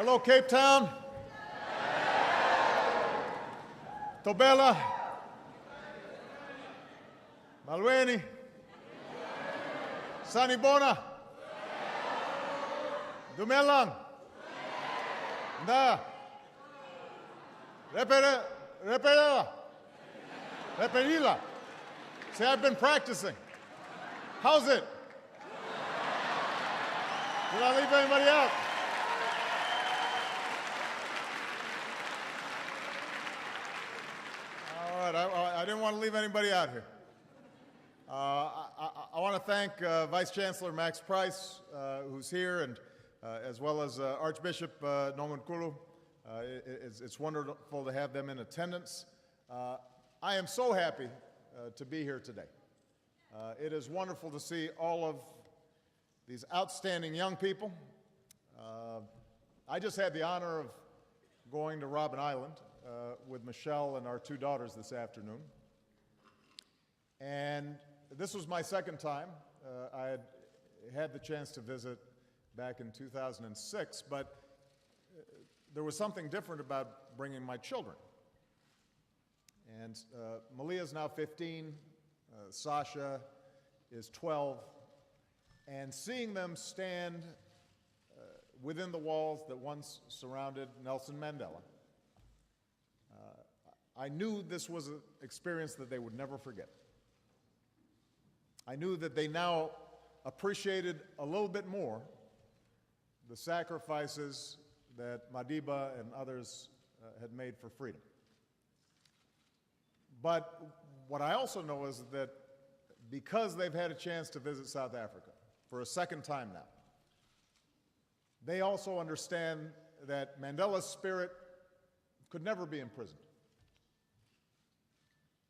Hello, Cape Town. Tobela. Malweni. Sanibona. Dumelang. Da. Reperela. See, I've been practicing. How's it? Did I leave anybody out? All right, I didn't want to leave anybody out here. I want to thank Vice Chancellor Max Price, who's here, and as well as Archbishop Norman Kulu. It's wonderful to have them in attendance. I am so happy to be here today. It is wonderful to see all of these outstanding young people. I just had the honor of going to Robben Island with Michelle and our two daughters this afternoon. And this was my second time. I had the chance to visit back in 2006, but there was something different about bringing my children. And Malia's now 15, Sasha is 12, and seeing them stand within the walls that once surrounded Nelson Mandela, I knew this was an experience that they would never forget. I knew that they now appreciated a little bit more the sacrifices that Madiba and others had made for freedom. But what I also know is that because they've had a chance to visit South Africa for a second time now, they also understand that Mandela's spirit could never be imprisoned,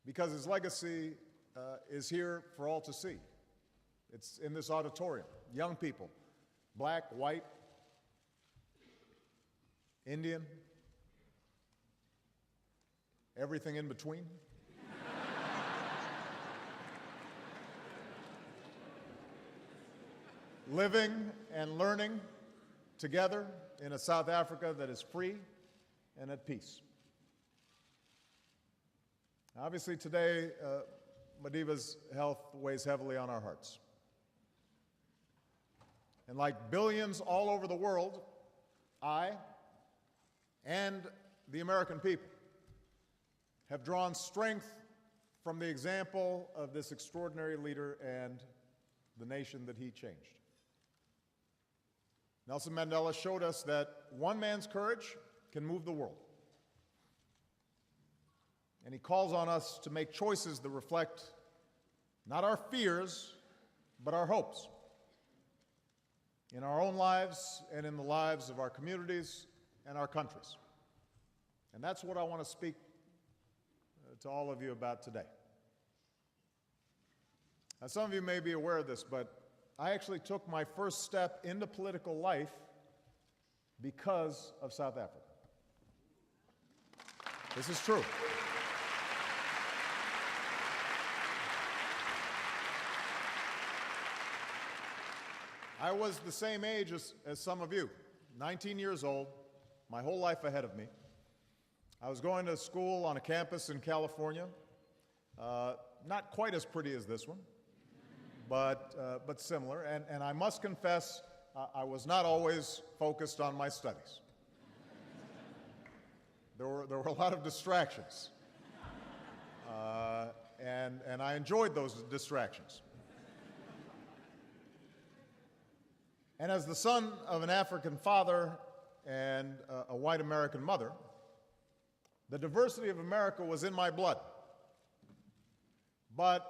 because his legacy is here for all to see. It's in this auditorium. Young people, black, white, Indian, everything in between. Living and learning together in a South Africa that is free and at peace. Obviously today, Madiba's health weighs heavily on our hearts. And like billions all over the world, I and the American people have drawn strength from the example of this extraordinary leader and the nation that he changed. Nelson Mandela showed us that one man's courage can move the world. And he calls on us to make choices that reflect not our fears, but our hopes in our own lives and in the lives of our communities and our countries. And that's what I want to speak to all of you about today. Now, some of you may be aware of this, but I actually took my first step into political life because of South Africa. This is true. I was the same age as some of you, 19 years old, my whole life ahead of me. I was going to school on a campus in California, not quite as pretty as this one, but similar. And I must confess, I was not always focused on my studies. There were a lot of distractions, and I enjoyed those distractions. And as the son of an African father and a white American mother, the diversity of America was in my blood. But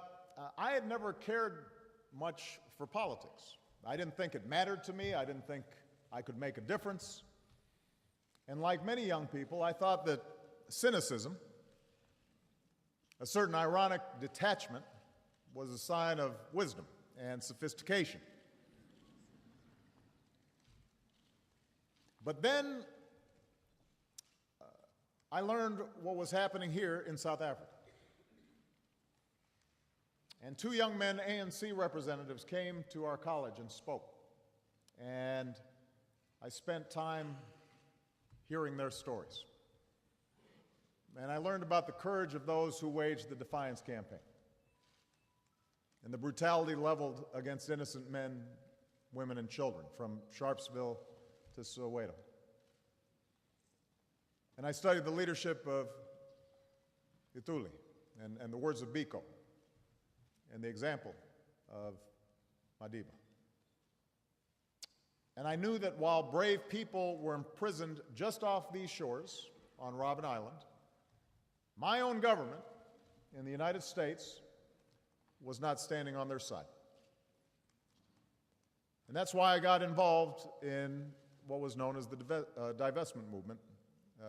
I had never cared much for politics. I didn't think it mattered to me. I didn't think I could make a difference. And like many young people, I thought that cynicism, a certain ironic detachment, was a sign of wisdom and sophistication. But then I learned what was happening here in South Africa. And two young men, ANC representatives, came to our college and spoke. And I spent time hearing their stories. And I learned about the courage of those who waged the Defiance Campaign and the brutality leveled against innocent men, women, and children from Sharpsville to Soweto. And I studied the leadership of Ituli and the words of Biko and the example of Madiba. And I knew that while brave people were imprisoned just off these shores on Robben Island, my own government in the United States was not standing on their side. And that's why I got involved in what was known as the divestment movement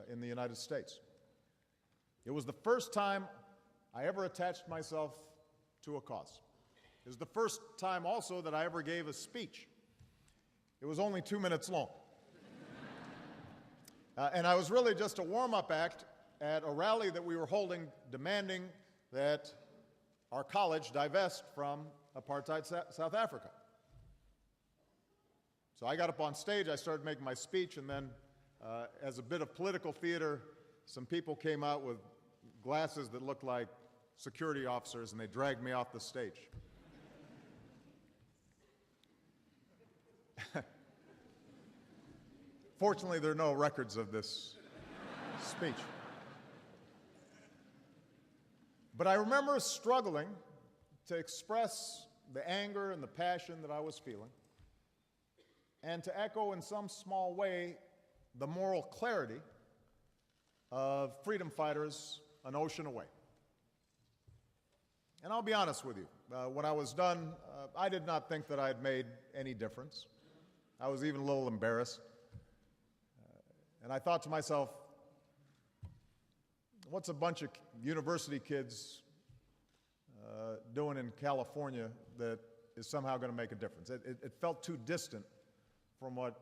in the United States. It was the first time I ever attached myself to a cause. It was the first time also that I ever gave a speech. It was only 2 minutes long. And I was really just a warm-up act at a rally that we were holding demanding that our college divest from apartheid South Africa. So I got up on stage, I started making my speech, and then as a bit of political theater, some people came out with glasses that looked like security officers, and they dragged me off the stage. Fortunately, there are no records of this speech. But I remember struggling to express the anger and the passion that I was feeling, and to echo in some small way the moral clarity of freedom fighters an ocean away. And I'll be honest with you, when I was done, I did not think that I had made any difference. I was even a little embarrassed. And I thought to myself, what's a bunch of university kids doing in California that is somehow going to make a difference? It felt too distant from what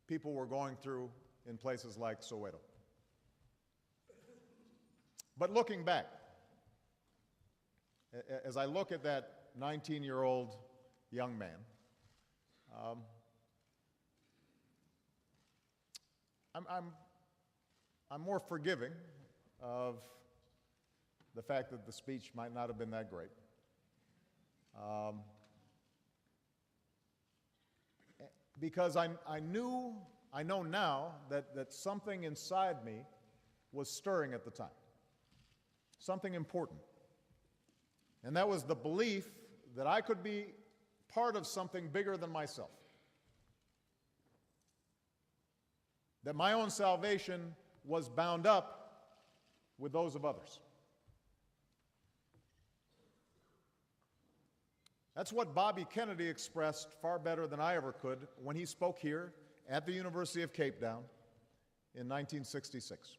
people were going through in places like Soweto. But looking back, as I look at that 19-year-old young man, I'm more forgiving of the fact that the speech might not have been that great. Because I know now that something inside me was stirring at the time, something important. And that was the belief that I could be part of something bigger than myself. That my own salvation was bound up with those of others. That's what Bobby Kennedy expressed far better than I ever could when he spoke here at the University of Cape Town in 1966.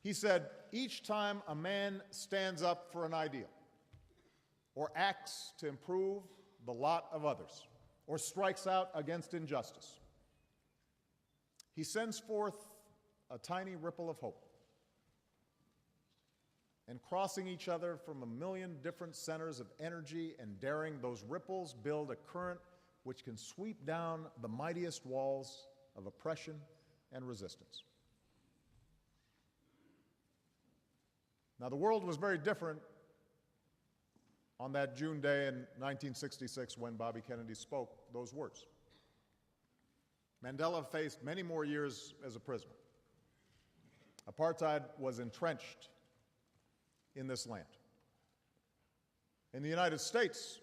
He said, "Each time a man stands up for an ideal, or acts to improve the lot of others, or strikes out against injustice, he sends forth a tiny ripple of hope. And crossing each other from a million different centers of energy and daring, those ripples build a current which can sweep down the mightiest walls of oppression and resistance." Now, the world was very different on that June day in 1966 when Bobby Kennedy spoke those words. Mandela faced many more years as a prisoner. Apartheid was entrenched in this land. In the United States,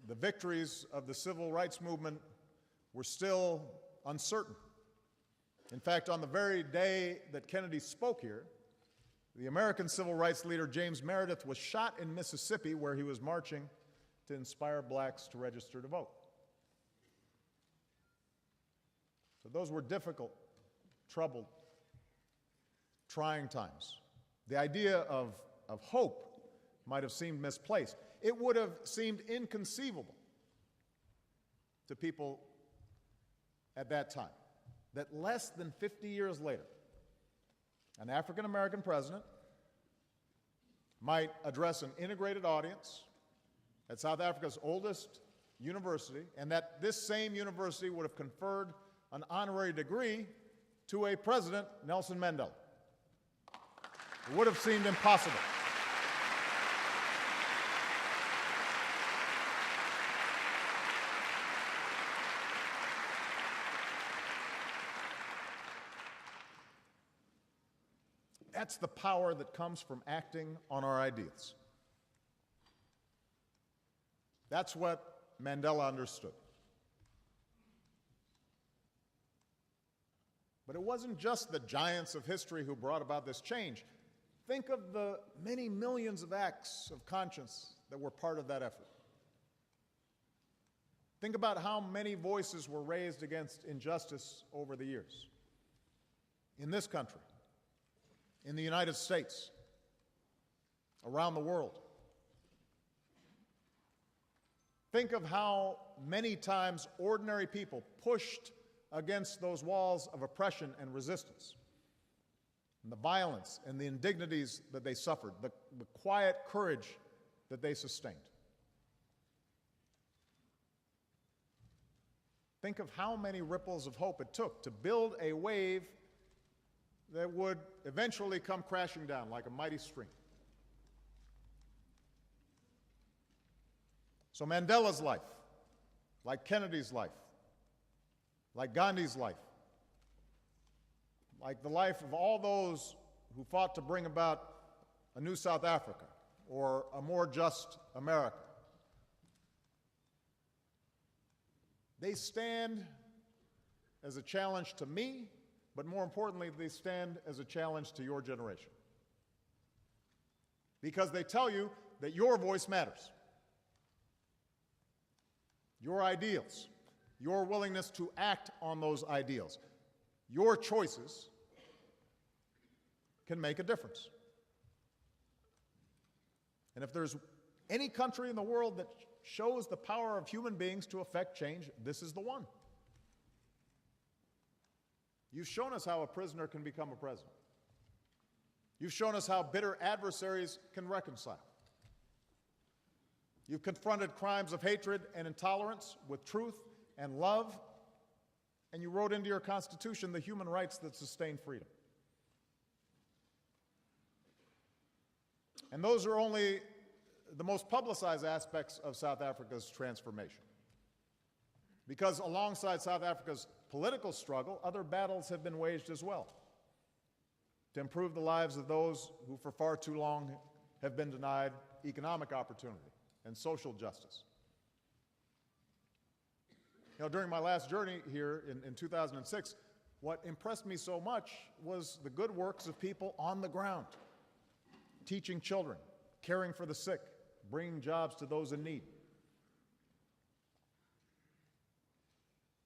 the victories of the civil rights movement were still uncertain. In fact, on the very day that Kennedy spoke here, the American civil rights leader James Meredith was shot in Mississippi, where he was marching to inspire blacks to register to vote. So those were difficult, troubled, trying times. The idea of hope might have seemed misplaced. It would have seemed inconceivable to people at that time that less than 50 years later, an African-American president might address an integrated audience at South Africa's oldest university, and that this same university would have conferred an honorary degree to a president, Nelson Mandela. It would have seemed impossible. That's the power that comes from acting on our ideals. That's what Mandela understood. But it wasn't just the giants of history who brought about this change. Think of the many millions of acts of conscience that were part of that effort. Think about how many voices were raised against injustice over the years. In this country, in the United States, around the world. Think of how many times ordinary people pushed against those walls of oppression and resistance, and the violence and the indignities that they suffered, the quiet courage that they sustained. Think of how many ripples of hope it took to build a wave that would eventually come crashing down like a mighty stream. So Mandela's life, like Kennedy's life, like Gandhi's life, like the life of all those who fought to bring about a new South Africa or a more just America, they stand as a challenge to me, but more importantly, they stand as a challenge to your generation. Because they tell you that your voice matters. Your ideals, your willingness to act on those ideals, your choices can make a difference. And if there's any country in the world that shows the power of human beings to affect change, this is the one. You've shown us how a prisoner can become a president. You've shown us how bitter adversaries can reconcile. You've confronted crimes of hatred and intolerance with truth and love, and you wrote into your Constitution the human rights that sustain freedom. And those are only the most publicized aspects of South Africa's transformation. Because alongside South Africa's political struggle, other battles have been waged as well to improve the lives of those who for far too long have been denied economic opportunity and social justice. You know, during my last journey here in 2006, what impressed me so much was the good works of people on the ground, teaching children, caring for the sick, bringing jobs to those in need.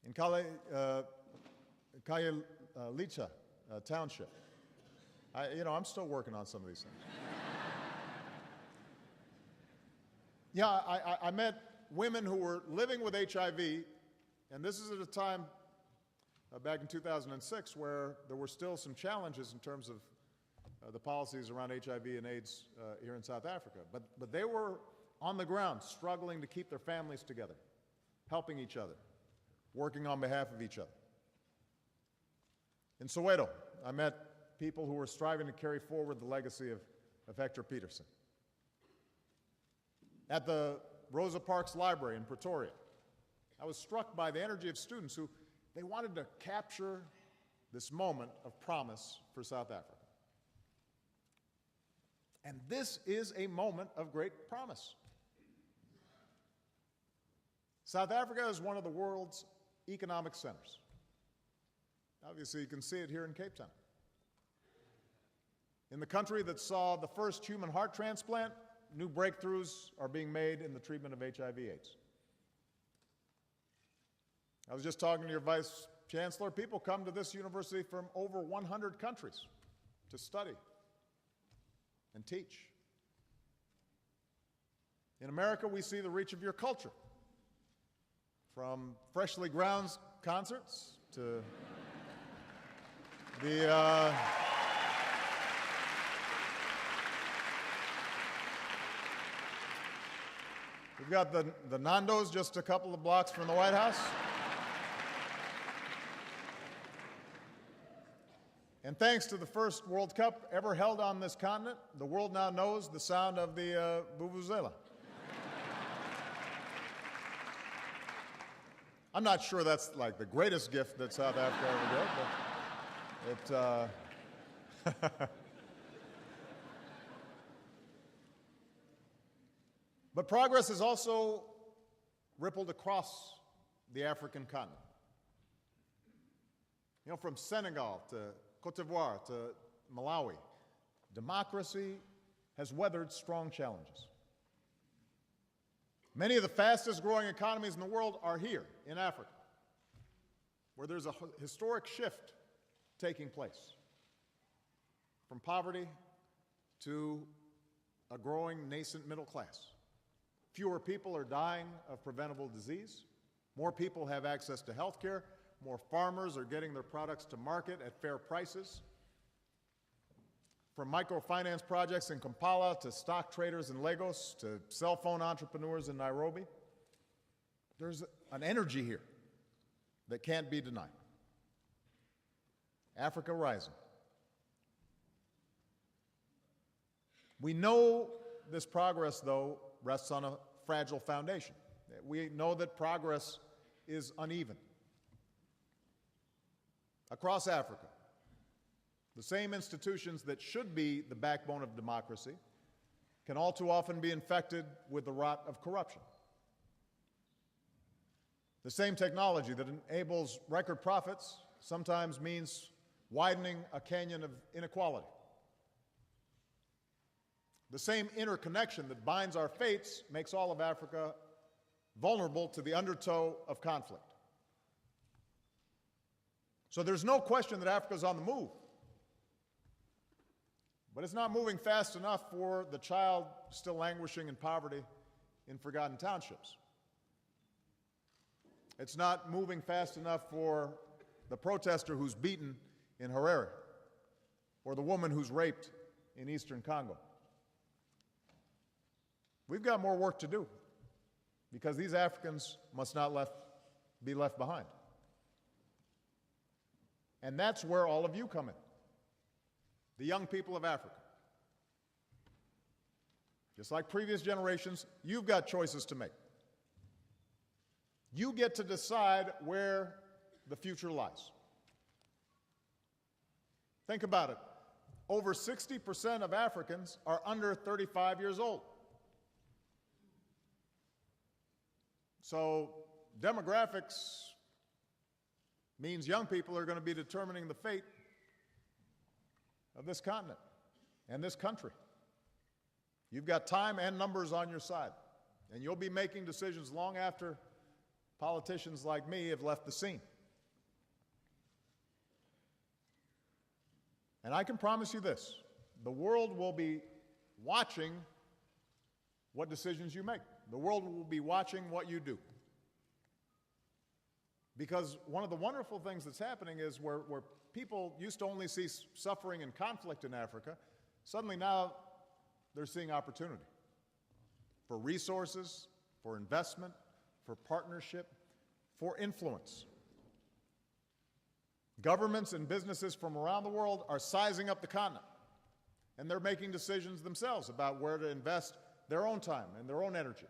In Khayelitsha Township, I'm still working on some of these things. Yeah, I met women who were living with HIV, and this is at a time back in 2006 where there were still some challenges in terms of the policies around HIV and AIDS here in South Africa. But they were on the ground, struggling to keep their families together, helping each other, working on behalf of each other. In Soweto, I met people who were striving to carry forward the legacy of Hector Peterson. At the Rosa Parks Library in Pretoria, I was struck by the energy of students who they wanted to capture this moment of promise for South Africa. And this is a moment of great promise. South Africa is one of the world's economic centers. Obviously, you can see it here in Cape Town. In the country that saw the first human heart transplant, new breakthroughs are being made in the treatment of HIV/AIDS. I was just talking to your Vice Chancellor. People come to this university from over 100 countries to study and teach. In America, we see the reach of your culture, from freshly ground concerts to the We've got the Nando's just a couple of blocks from the White House. And thanks to the first World Cup ever held on this continent, the world now knows the sound of the vuvuzela. I'm not sure that's like the greatest gift that South Africa ever did, but it, but progress has also rippled across the African continent. You know, from Senegal to Cote d'Ivoire to Malawi, democracy has weathered strong challenges. Many of the fastest growing economies in the world are here in Africa, where there's a historic shift taking place from poverty to a growing nascent middle class. Fewer people are dying of preventable disease. More people have access to health care. More farmers are getting their products to market at fair prices. From microfinance projects in Kampala to stock traders in Lagos to cell phone entrepreneurs in Nairobi, there's an energy here that can't be denied. Africa rising. We know this progress, though, rests on a fragile foundation. We know that progress is uneven. Across Africa, the same institutions that should be the backbone of democracy can all too often be infected with the rot of corruption. The same technology that enables record profits sometimes means widening a canyon of inequality. The same interconnection that binds our fates makes all of Africa vulnerable to the undertow of conflict. So there's no question that Africa is on the move. But it's not moving fast enough for the child still languishing in poverty in forgotten townships. It's not moving fast enough for the protester who's beaten in Harare or the woman who's raped in eastern Congo. We've got more work to do because these Africans must not be left behind. And that's where all of you come in, the young people of Africa. Just like previous generations, you've got choices to make. You get to decide where the future lies. Think about it. Over 60% of Africans are under 35 years old. So demographics means young people are going to be determining the fate of this continent and this country. You've got time and numbers on your side, and you'll be making decisions long after politicians like me have left the scene. And I can promise you this, the world will be watching what decisions you make. The world will be watching what you do. Because one of the wonderful things that's happening is where people used to only see suffering and conflict in Africa, suddenly now they're seeing opportunity for resources, for investment, for partnership, for influence. Governments and businesses from around the world are sizing up the continent, and they're making decisions themselves about where to invest their own time and their own energy.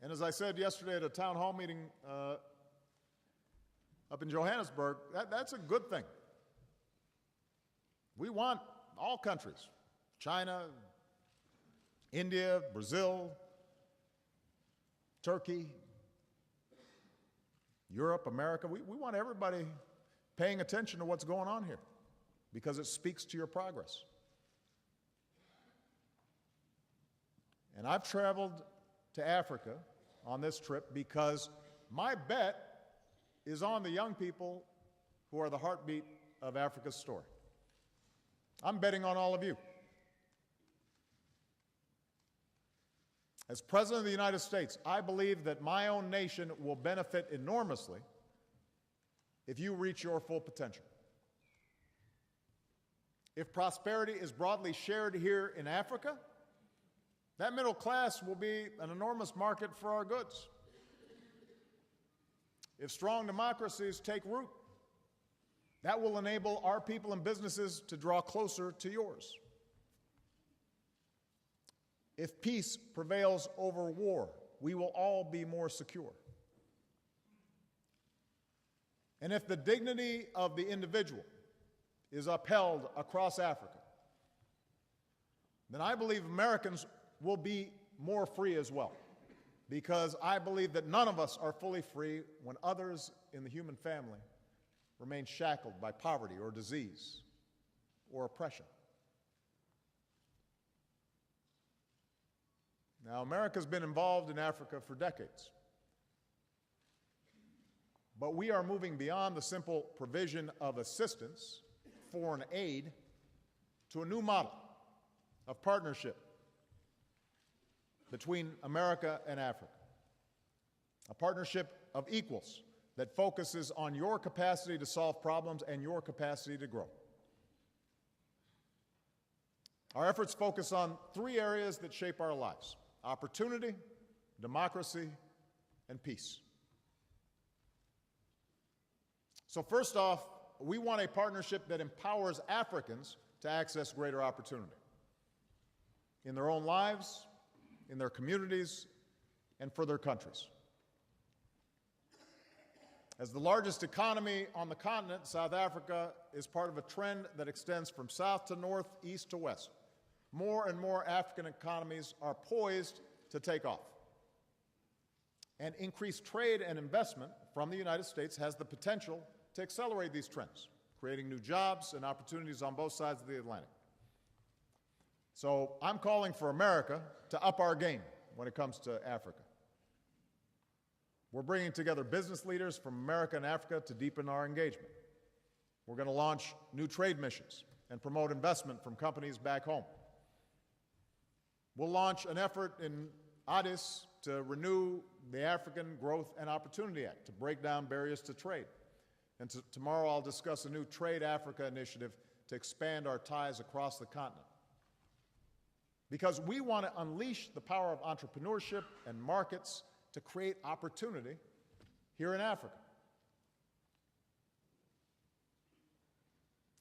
And as I said yesterday at a town hall meeting up in Johannesburg, that's a good thing. We want all countries, China, India, Brazil, Turkey, Europe, America, we want everybody paying attention to what's going on here because it speaks to your progress. And I've traveled to Africa on this trip because my bet is on the young people who are the heartbeat of Africa's story. I'm betting on all of you. As President of the United States, I believe that my own nation will benefit enormously if you reach your full potential. If prosperity is broadly shared here in Africa, That middle class will be an enormous market for our goods. If strong democracies take root, that will enable our people and businesses to draw closer to yours. If peace prevails over war, we will all be more secure. And if the dignity of the individual is upheld across Africa, then I believe Americans will be more free as well, because I believe that none of us are fully free when others in the human family remain shackled by poverty or disease or oppression. Now, America's been involved in Africa for decades, but we are moving beyond the simple provision of assistance, foreign aid, to a new model of partnership between America and Africa, a partnership of equals that focuses on your capacity to solve problems and your capacity to grow. Our efforts focus on three areas that shape our lives: opportunity, democracy, and peace. So first off, we want a partnership that empowers Africans to access greater opportunity in their own lives, in their communities, and for their countries. As the largest economy on the continent, South Africa is part of a trend that extends from south to north, east to west. More and more African economies are poised to take off. And increased trade and investment from the United States has the potential to accelerate these trends, creating new jobs and opportunities on both sides of the Atlantic. So I'm calling for America to up our game when it comes to Africa. We're bringing together business leaders from America and Africa to deepen our engagement. We're going to launch new trade missions and promote investment from companies back home. We'll launch an effort in Addis to renew the African Growth and Opportunity Act to break down barriers to trade. And tomorrow I'll discuss a new Trade Africa initiative to expand our ties across the continent. Because we want to unleash the power of entrepreneurship and markets to create opportunity here in Africa.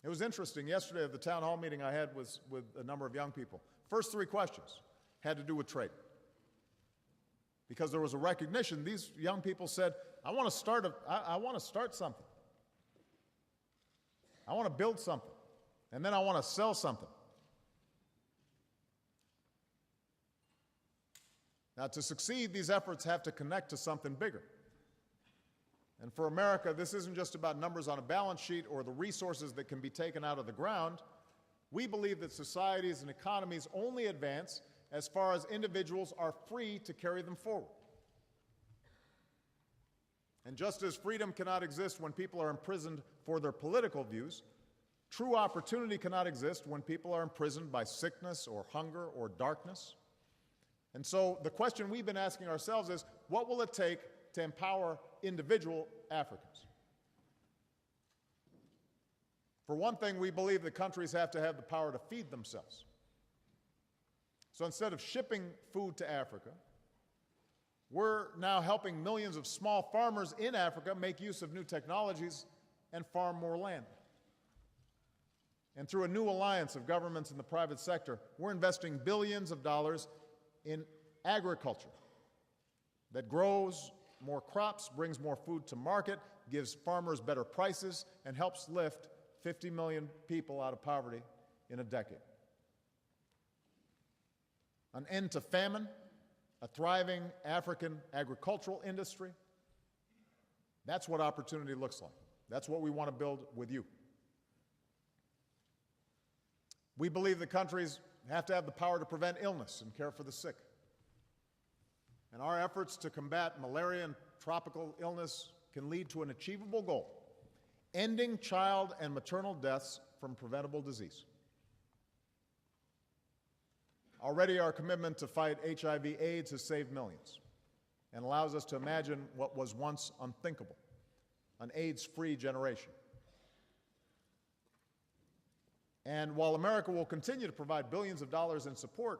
It was interesting. Yesterday at the town hall meeting I had was with a number of young people. First three questions had to do with trade. Because there was a recognition. These young people said, I want to start something. I want to build something. And then I want to sell something. Now, to succeed, these efforts have to connect to something bigger. And for America, this isn't just about numbers on a balance sheet or the resources that can be taken out of the ground. We believe that societies and economies only advance as far as individuals are free to carry them forward. And just as freedom cannot exist when people are imprisoned for their political views, true opportunity cannot exist when people are imprisoned by sickness or hunger or darkness. And so the question we've been asking ourselves is, what will it take to empower individual Africans? For one thing, we believe that countries have to have the power to feed themselves. So instead of shipping food to Africa, we're now helping millions of small farmers in Africa make use of new technologies and farm more land. And through a new alliance of governments and the private sector, we're investing billions of dollars in agriculture that grows more crops, brings more food to market, gives farmers better prices, and helps lift 50 million people out of poverty in a decade. An end to famine, a thriving African agricultural industry. That's what opportunity looks like. That's what we want to build with you. We believe that countries have to have the power to prevent illness and care for the sick. And our efforts to combat malaria and tropical illness can lead to an achievable goal: ending child and maternal deaths from preventable disease. Already our commitment to fight HIV/AIDS has saved millions and allows us to imagine what was once unthinkable: an AIDS-free generation. And while America will continue to provide billions of dollars in support,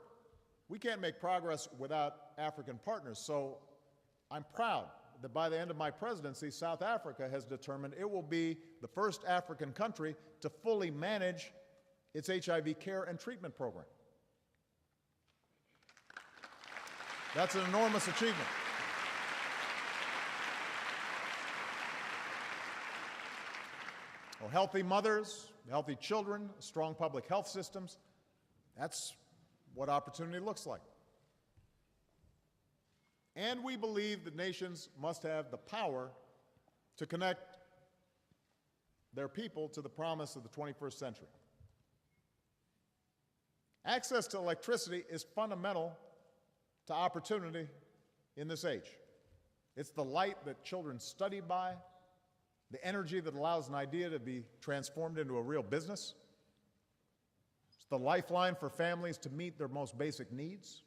We can't make progress without African partners, so I'm proud that by the end of my presidency, South Africa has determined it will be the first African country to fully manage its HIV care and treatment program. That's an enormous achievement. Well, healthy mothers, healthy children, strong public health systems, that's what opportunity looks like. And we believe that nations must have the power to connect their people to the promise of the 21st century. Access to electricity is fundamental to opportunity in this age. It's the light that children study by, the energy that allows an idea to be transformed into a real business. It's the lifeline for families to meet their most basic needs.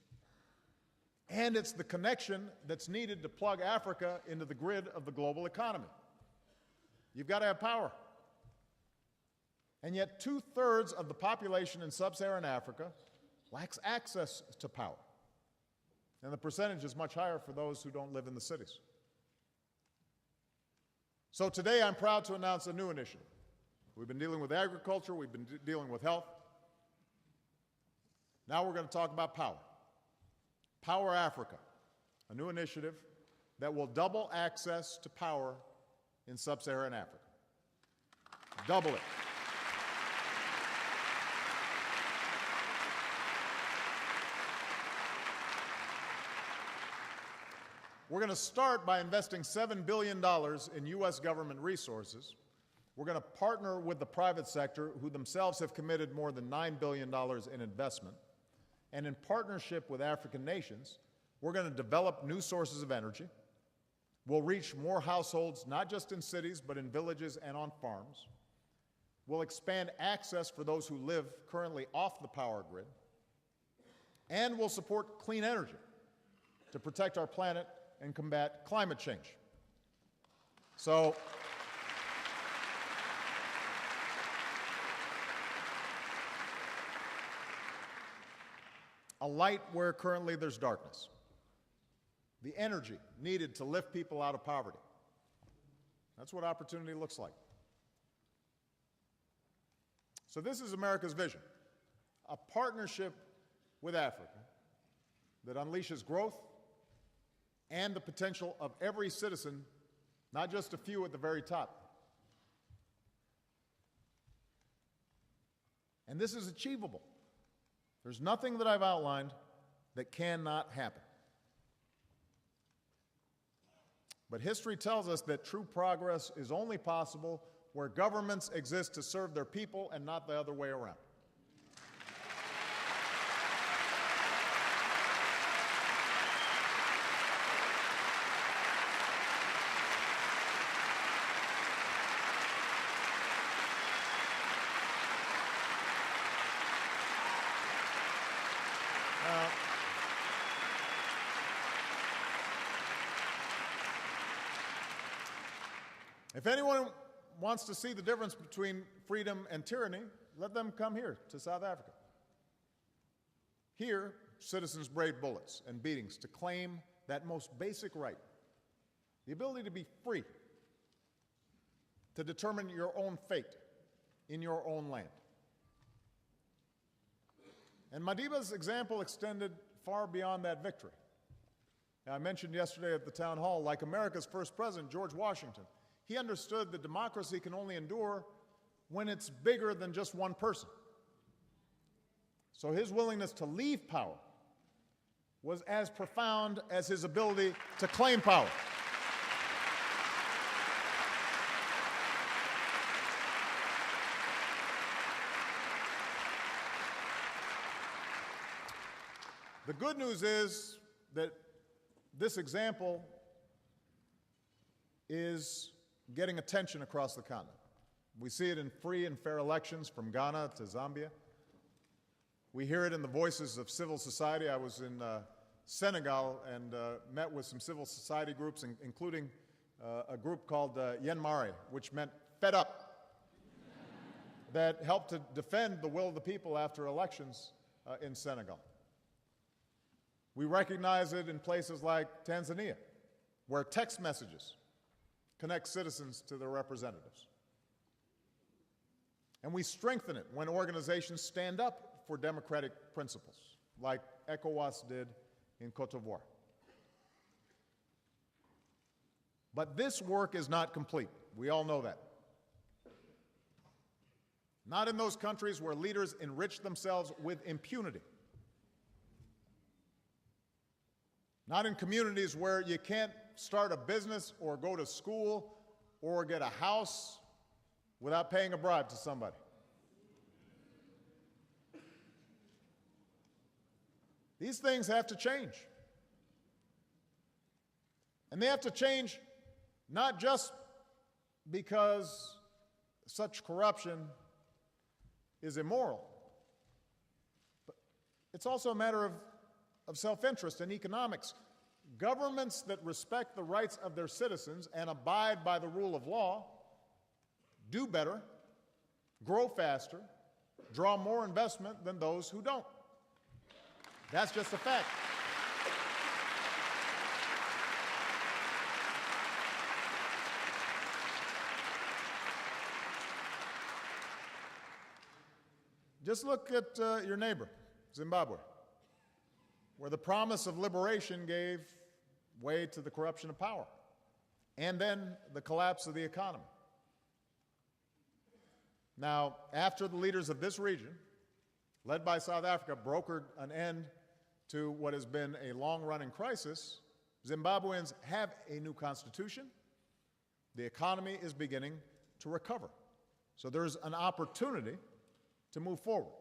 And it's the connection that's needed to plug Africa into the grid of the global economy. You've got to have power. And yet 2/3 of the population in sub-Saharan Africa lacks access to power. And the percentage is much higher for those who don't live in the cities. So today I'm proud to announce a new initiative. We've been dealing with agriculture, we've been dealing with health. Now we're going to talk about power. Power Africa, a new initiative that will double access to power in sub-Saharan Africa. Double it. We're going to start by investing $7 billion in U.S. government resources. We're going to partner with the private sector, who themselves have committed more than $9 billion in investment. And in partnership with African nations, we're going to develop new sources of energy. We'll reach more households, not just in cities, but in villages and on farms. We'll expand access for those who live currently off the power grid. And we'll support clean energy to protect our planet and combat climate change. So, a light where currently there's darkness. The energy needed to lift people out of poverty. That's what opportunity looks like. So this is America's vision, a partnership with Africa that unleashes growth and the potential of every citizen, not just a few at the very top. And this is achievable. There's nothing that I've outlined that cannot happen. But history tells us that true progress is only possible where governments exist to serve their people and not the other way around. If anyone wants to see the difference between freedom and tyranny, let them come here to South Africa. Here, citizens brave bullets and beatings to claim that most basic right, the ability to be free, to determine your own fate in your own land. And Madiba's example extended far beyond that victory. Now, I mentioned yesterday at the town hall, like America's first president, George Washington, he understood that democracy can only endure when it's bigger than just one person. So his willingness to leave power was as profound as his ability to claim power. The good news is that this example is getting attention across the continent. We see it in free and fair elections from Ghana to Zambia. We hear it in the voices of civil society. I was in Senegal and met with some civil society groups, including a group called Yen Mare, which meant fed up, that helped to defend the will of the people after elections in Senegal. We recognize it in places like Tanzania, where text messages connect citizens to their representatives. And we strengthen it when organizations stand up for democratic principles, like ECOWAS did in Cote d'Ivoire. But this work is not complete. We all know that. Not in those countries where leaders enrich themselves with impunity. Not in communities where you can't start a business or go to school or get a house without paying a bribe to somebody. These things have to change. And they have to change not just because such corruption is immoral, but it's also a matter of self-interest and economics. Governments that respect the rights of their citizens and abide by the rule of law do better, grow faster, draw more investment than those who don't. That's just a fact. Just look at your neighbor, Zimbabwe, where the promise of liberation gave way to the corruption of power, and then the collapse of the economy. Now, after the leaders of this region, led by South Africa, brokered an end to what has been a long-running crisis, Zimbabweans have a new constitution. The economy is beginning to recover. So there's an opportunity to move forward,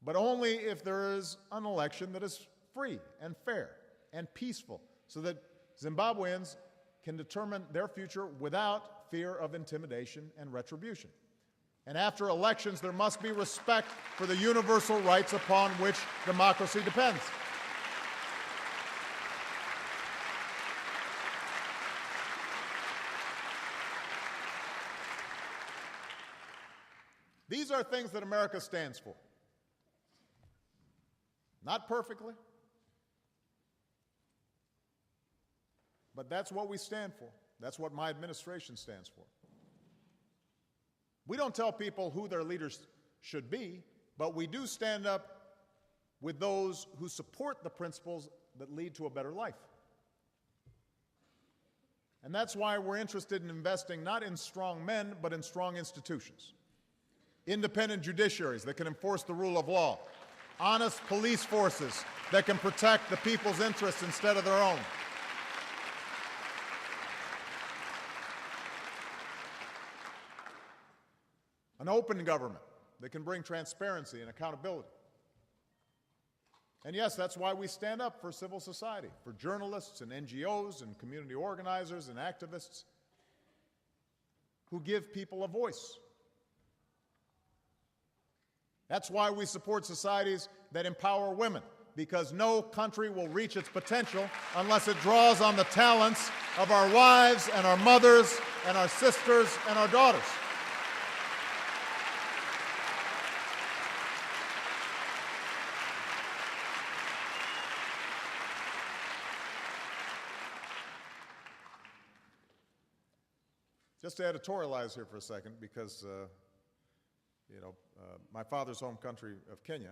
but only if there is an election that is free and fair and peaceful, so that Zimbabweans can determine their future without fear of intimidation and retribution. And after elections, there must be respect for the universal rights upon which democracy depends. These are things that America stands for. Not perfectly, but that's what we stand for. That's what my administration stands for. We don't tell people who their leaders should be, but we do stand up with those who support the principles that lead to a better life. And that's why we're interested in investing not in strong men, but in strong institutions. Independent judiciaries that can enforce the rule of law. Honest police forces that can protect the people's interests instead of their own. An open government that can bring transparency and accountability. And yes, that's why we stand up for civil society, for journalists and NGOs and community organizers and activists who give people a voice. That's why we support societies that empower women, because no country will reach its potential unless it draws on the talents of our wives and our mothers and our sisters and our daughters. Just to editorialize here for a second, because my father's home country of Kenya,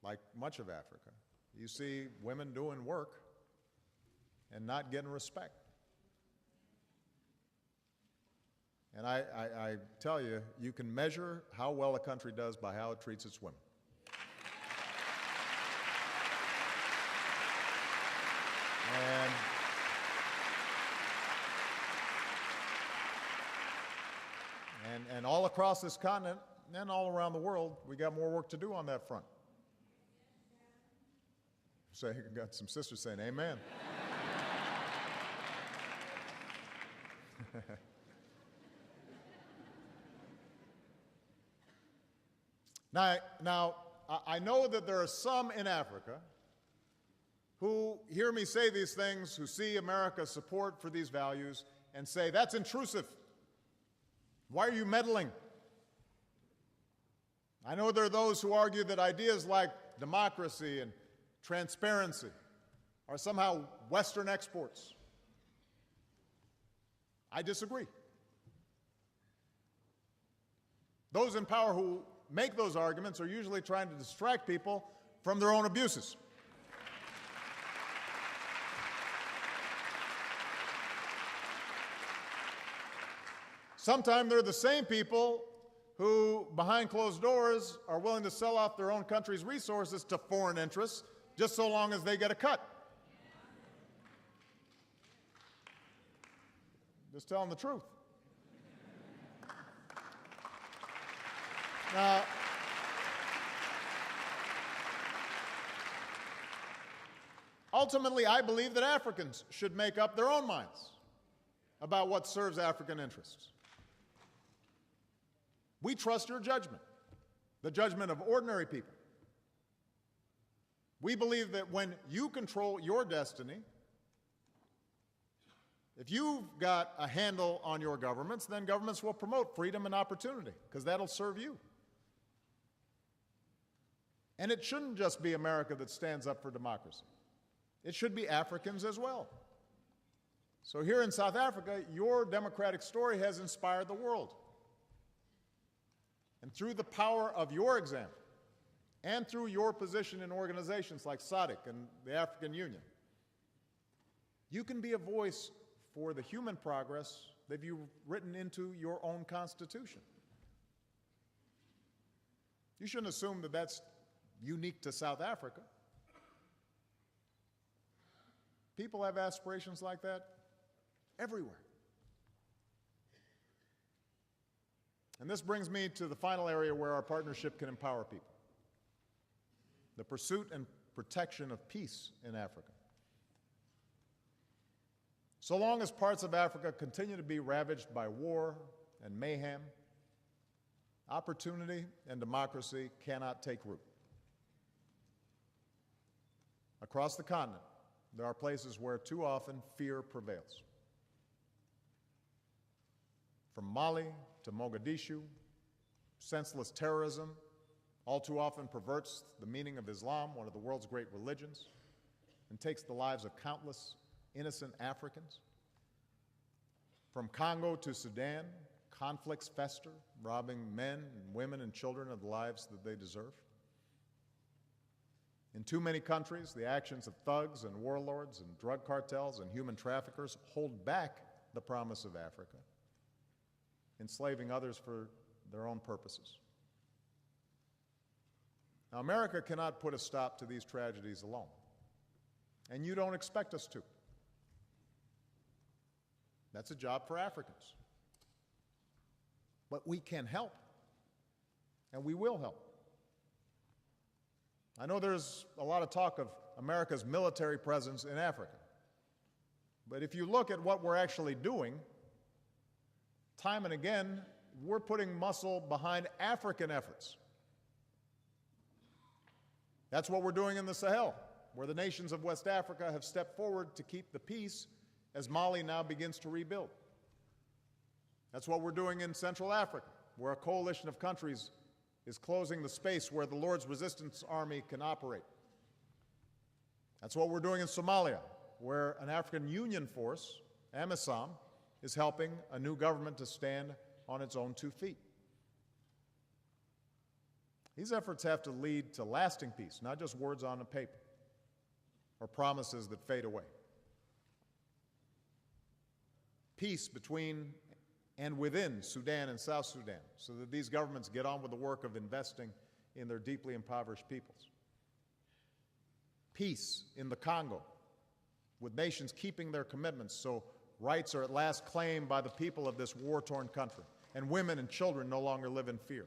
like much of Africa, you see women doing work and not getting respect. And I tell you, you can measure how well a country does by how it treats its women. And all across this continent and all around the world, we got more work to do on that front. So you got some sisters saying amen. Now, I know that there are some in Africa who hear me say these things, who see America's support for these values, and say, that's intrusive. Why are you meddling? I know there are those who argue that ideas like democracy and transparency are somehow Western exports. I disagree. Those in power who make those arguments are usually trying to distract people from their own abuses. Sometimes they're the same people who, behind closed doors, are willing to sell off their own country's resources to foreign interests just so long as they get a cut. Just telling the truth. Now, ultimately, I believe that Africans should make up their own minds about what serves African interests. We trust your judgment, the judgment of ordinary people. We believe that when you control your destiny, if you've got a handle on your governments, then governments will promote freedom and opportunity, because that'll serve you. And it shouldn't just be America that stands up for democracy. It should be Africans as well. So here in South Africa, your democratic story has inspired the world. And through the power of your example, and through your position in organizations like SADC and the African Union, you can be a voice for the human progress that you've written into your own Constitution. You shouldn't assume that that's unique to South Africa. People have aspirations like that everywhere. And this brings me to the final area where our partnership can empower people: the pursuit and protection of peace in Africa. So long as parts of Africa continue to be ravaged by war and mayhem, opportunity and democracy cannot take root. Across the continent, there are places where too often fear prevails. From Mali to Mogadishu, senseless terrorism all too often perverts the meaning of Islam, one of the world's great religions, and takes the lives of countless innocent Africans. From Congo to Sudan, conflicts fester, robbing men and women and children of the lives that they deserve. In too many countries, the actions of thugs and warlords and drug cartels and human traffickers hold back the promise of Africa, enslaving others for their own purposes. Now, America cannot put a stop to these tragedies alone, and you don't expect us to. That's a job for Africans. But we can help, and we will help. I know there's a lot of talk of America's military presence in Africa, but if you look at what we're actually doing, time and again, we're putting muscle behind African efforts. That's what we're doing in the Sahel, where the nations of West Africa have stepped forward to keep the peace as Mali now begins to rebuild. That's what we're doing in Central Africa, where a coalition of countries is closing the space where the Lord's Resistance Army can operate. That's what we're doing in Somalia, where an African Union force, AMISOM, is helping a new government to stand on its own 2 feet. These efforts have to lead to lasting peace, not just words on a paper or promises that fade away. Peace between and within Sudan and South Sudan, so that these governments get on with the work of investing in their deeply impoverished peoples. Peace in the Congo, with nations keeping their commitments so rights are at last claimed by the people of this war-torn country, and women and children no longer live in fear.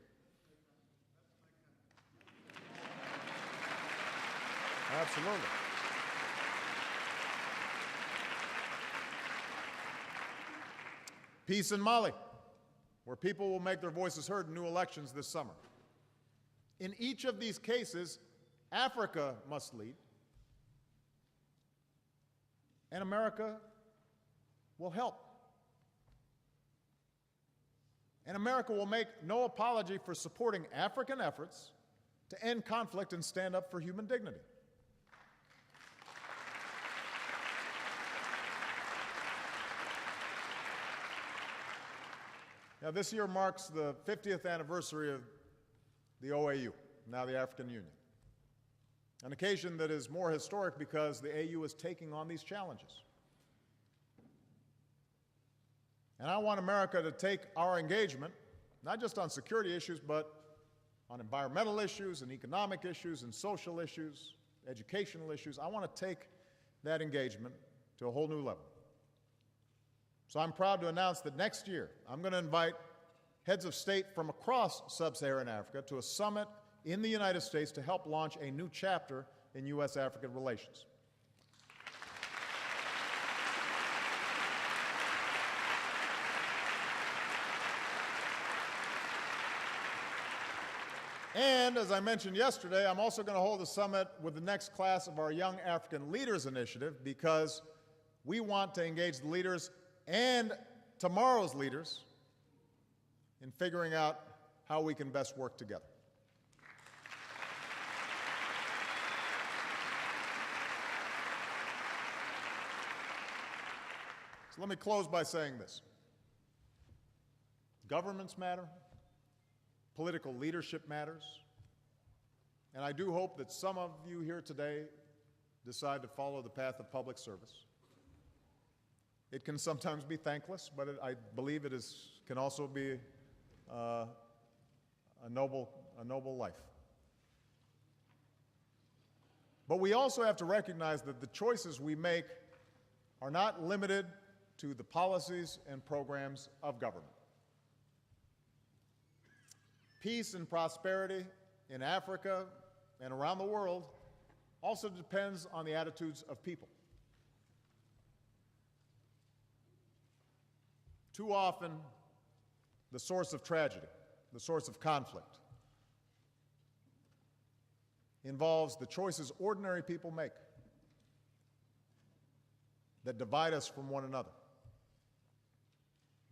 Absolutely. Peace in Mali, where people will make their voices heard in new elections this summer. In each of these cases, Africa must lead, and America will help. And America will make no apology for supporting African efforts to end conflict and stand up for human dignity. Now, this year marks the 50th anniversary of the OAU, now the African Union, an occasion that is more historic because the AU is taking on these challenges. And I want America to take our engagement, not just on security issues, but on environmental issues and economic issues and social issues, educational issues. I want to take that engagement to a whole new level. So I'm proud to announce that next year I'm going to invite heads of state from across sub-Saharan Africa to a summit in the United States to help launch a new chapter in U.S.-African relations. And as I mentioned yesterday, I'm also going to hold a summit with the next class of our Young African Leaders Initiative because we want to engage the leaders and tomorrow's leaders in figuring out how we can best work together. So let me close by saying this. Governments matter. Political leadership matters. And I do hope that some of you here today decide to follow the path of public service. It can sometimes be thankless, but I believe can also be a noble life. But we also have to recognize that the choices we make are not limited to the policies and programs of government. Peace and prosperity in Africa and around the world also depends on the attitudes of people. Too often, the source of tragedy, the source of conflict, involves the choices ordinary people make that divide us from one another.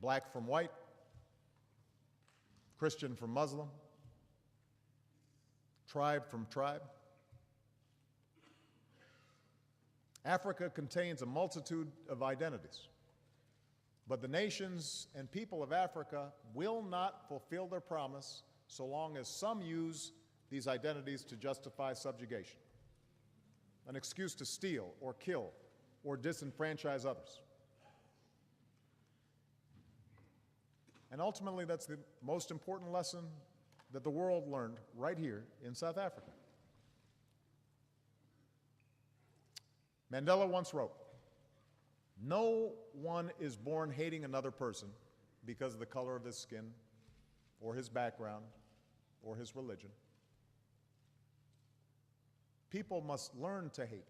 Black from white, Christian from Muslim, tribe from tribe. Africa contains a multitude of identities, but the nations and people of Africa will not fulfill their promise so long as some use these identities to justify subjugation, an excuse to steal or kill or disenfranchise others. And ultimately, that's the most important lesson that the world learned right here in South Africa. Mandela once wrote, "No one is born hating another person because of the color of his skin or his background or his religion. People must learn to hate.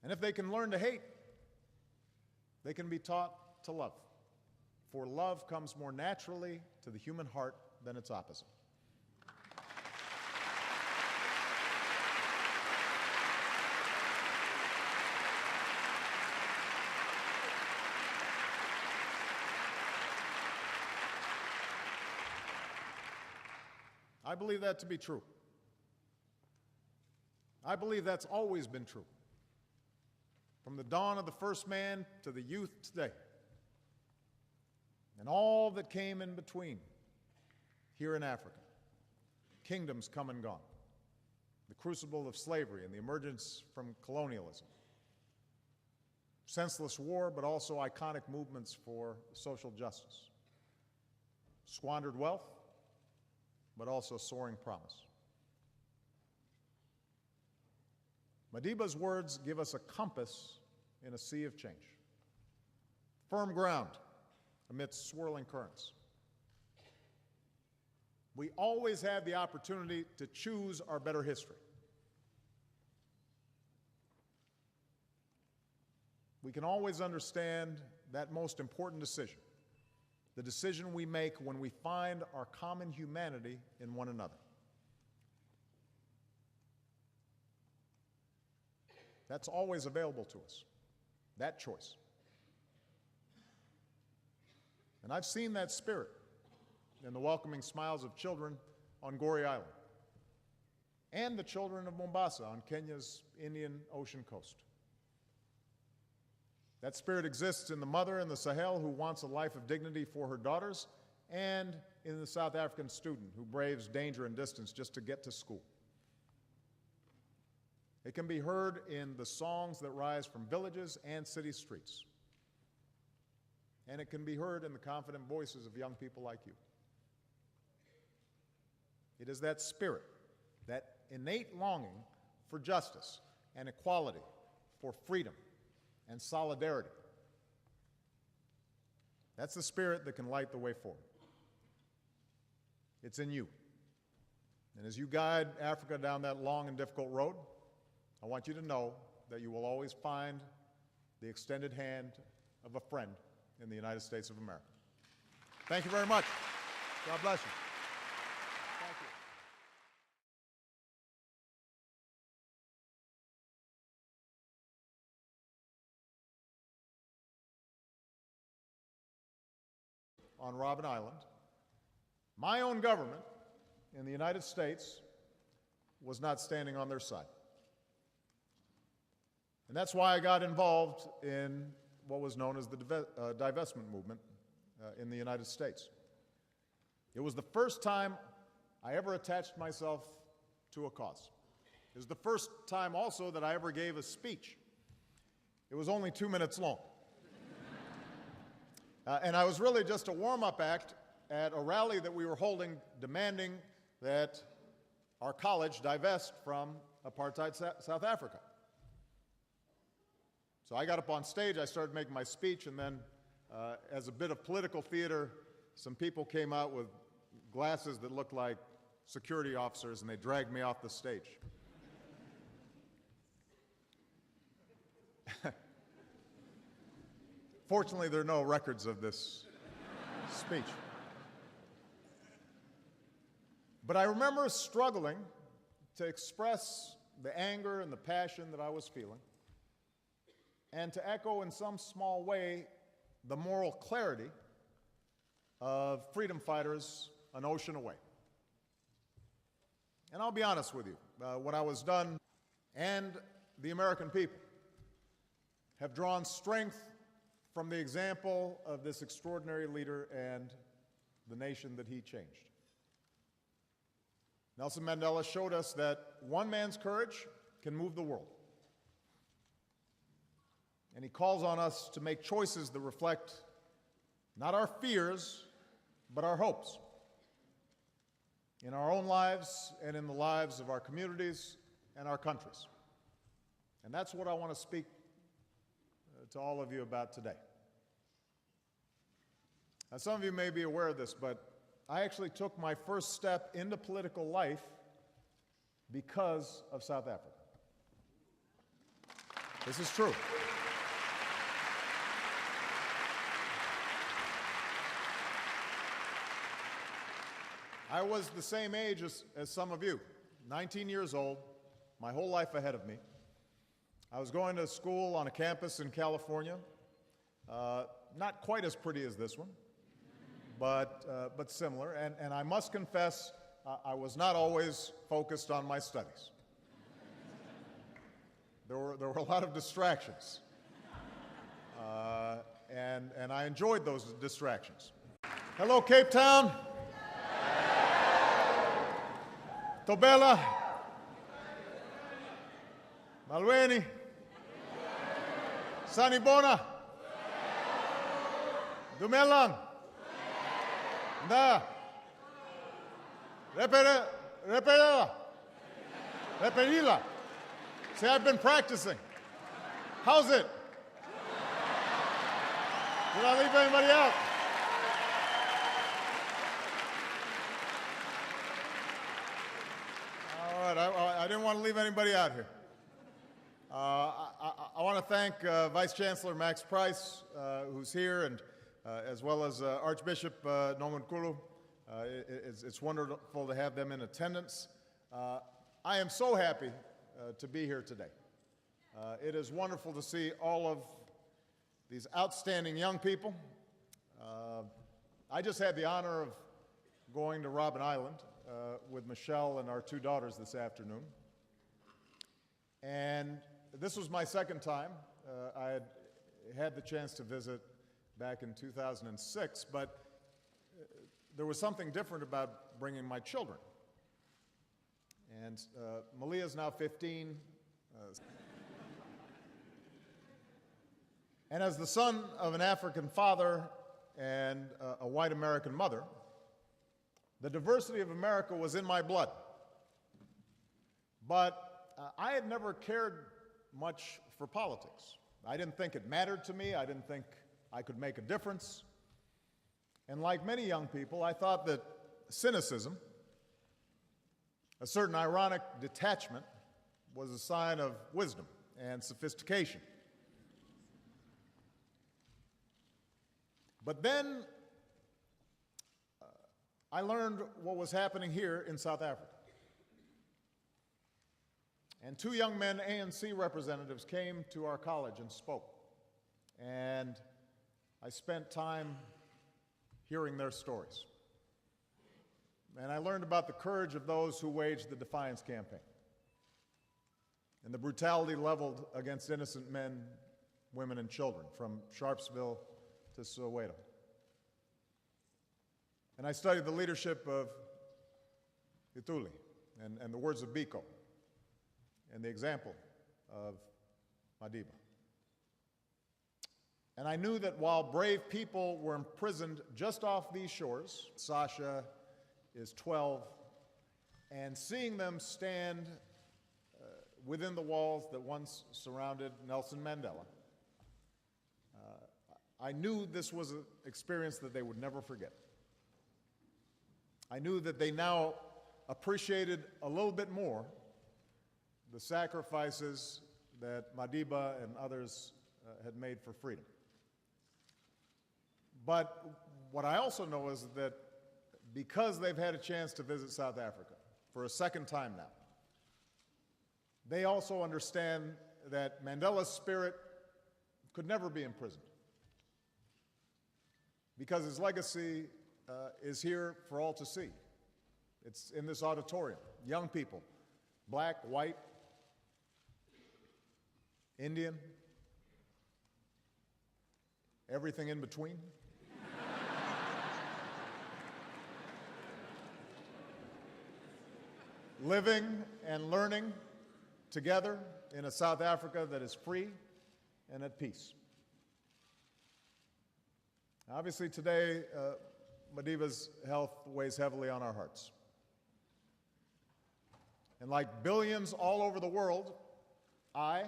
And if they can learn to hate, they can be taught to love. For love comes more naturally to the human heart than its opposite." I believe that to be true. I believe that's always been true, from the dawn of the first man to the youth today, and all that came in between here in Africa. Kingdoms come and gone, the crucible of slavery and the emergence from colonialism, senseless war, but also iconic movements for social justice, squandered wealth, but also soaring promise. Madiba's words give us a compass in a sea of change, firm ground amidst swirling currents. We always have the opportunity to choose our better history. We can always understand that most important decision, the decision we make when we find our common humanity in one another. That's always available to us, that choice. And I've seen that spirit in the welcoming smiles of children on Goree Island and the children of Mombasa on Kenya's Indian Ocean coast. That spirit exists in the mother in the Sahel who wants a life of dignity for her daughters, and in the South African student who braves danger and distance just to get to school. It can be heard in the songs that rise from villages and city streets. And it can be heard in the confident voices of young people like you. It is that spirit, that innate longing for justice and equality, for freedom and solidarity. That's the spirit that can light the way forward. It's in you. And as you guide Africa down that long and difficult road, I want you to know that you will always find the extended hand of a friend in the United States of America. Thank you very much. God bless you. Thank you. On Robben Island, my own government in the United States was not standing on their side. And that's why I got involved in what was known as the divestment movement in the United States. It was the first time I ever attached myself to a cause. It was the first time also that I ever gave a speech. It was only 2 minutes long. And I was really just a warm-up act at a rally that we were holding demanding that our college divest from apartheid South Africa. So I got up on stage, I started making my speech, and then as a bit of political theater, some people came out with glasses that looked like security officers, and they dragged me off the stage. Fortunately, there are no records of this speech. But I remember struggling to express the anger and the passion that I was feeling, and to echo in some small way the moral clarity of freedom fighters an ocean away. And I'll be honest with you, when I was done, and the American people have drawn strength from the example of this extraordinary leader and the nation that he changed. Nelson Mandela showed us that one man's courage can move the world. And he calls on us to make choices that reflect not our fears, but our hopes in our own lives and in the lives of our communities and our countries. And that's what I want to speak to all of you about today. Now, some of you may be aware of this, but I actually took my first step into political life because of South Africa. This is true. I was the same age as some of you, 19 years old, my whole life ahead of me. I was going to school on a campus in California, not quite as pretty as this one, but similar. And I must confess, I was not always focused on my studies. There were a lot of distractions, and I enjoyed those distractions. Hello, Cape Town. Tobela, Malweni, Sanibona, Dumelang, Da, Reperila. See, I've been practicing. How's it? Did I leave anybody out? I didn't want to leave anybody out here. I want to thank Vice Chancellor Max Price, who's here, and as well as Archbishop Norman Kulu. It's wonderful to have them in attendance. I am so happy to be here today. It is wonderful to see all of these outstanding young people, I just had the honor of going to Robben Island with Michelle and our two daughters this afternoon. And this was my second time. I had the chance to visit back in 2006, but there was something different about bringing my children. And Malia's now 15. And as the son of an African father and a white American mother, the diversity of America was in my blood. But I had never cared much for politics. I didn't think it mattered to me. I didn't think I could make a difference. And like many young people, I thought that cynicism, a certain ironic detachment, was a sign of wisdom and sophistication. But then I learned what was happening here in South Africa. And two young men, ANC representatives, came to our college and spoke. And I spent time hearing their stories. And I learned about the courage of those who waged the Defiance campaign and the brutality leveled against innocent men, women, and children from Sharpsville to Soweto. And I studied the leadership of Ituli and the words of Biko and the example of Madiba. And I knew that while brave people were imprisoned just off these shores, Sasha is 12, and seeing them stand within the walls that once surrounded Nelson Mandela, I knew this was an experience that they would never forget. I knew that they now appreciated a little bit more the sacrifices that Madiba and others had made for freedom. But what I also know is that because they've had a chance to visit South Africa for a second time now, they also understand that Mandela's spirit could never be imprisoned, because his legacy is here for all to see. It's in this auditorium. Young people, black, white, Indian, everything in between. Living and learning together in a South Africa that is free and at peace. Obviously today, Madiba's health weighs heavily on our hearts. And like billions all over the world, I,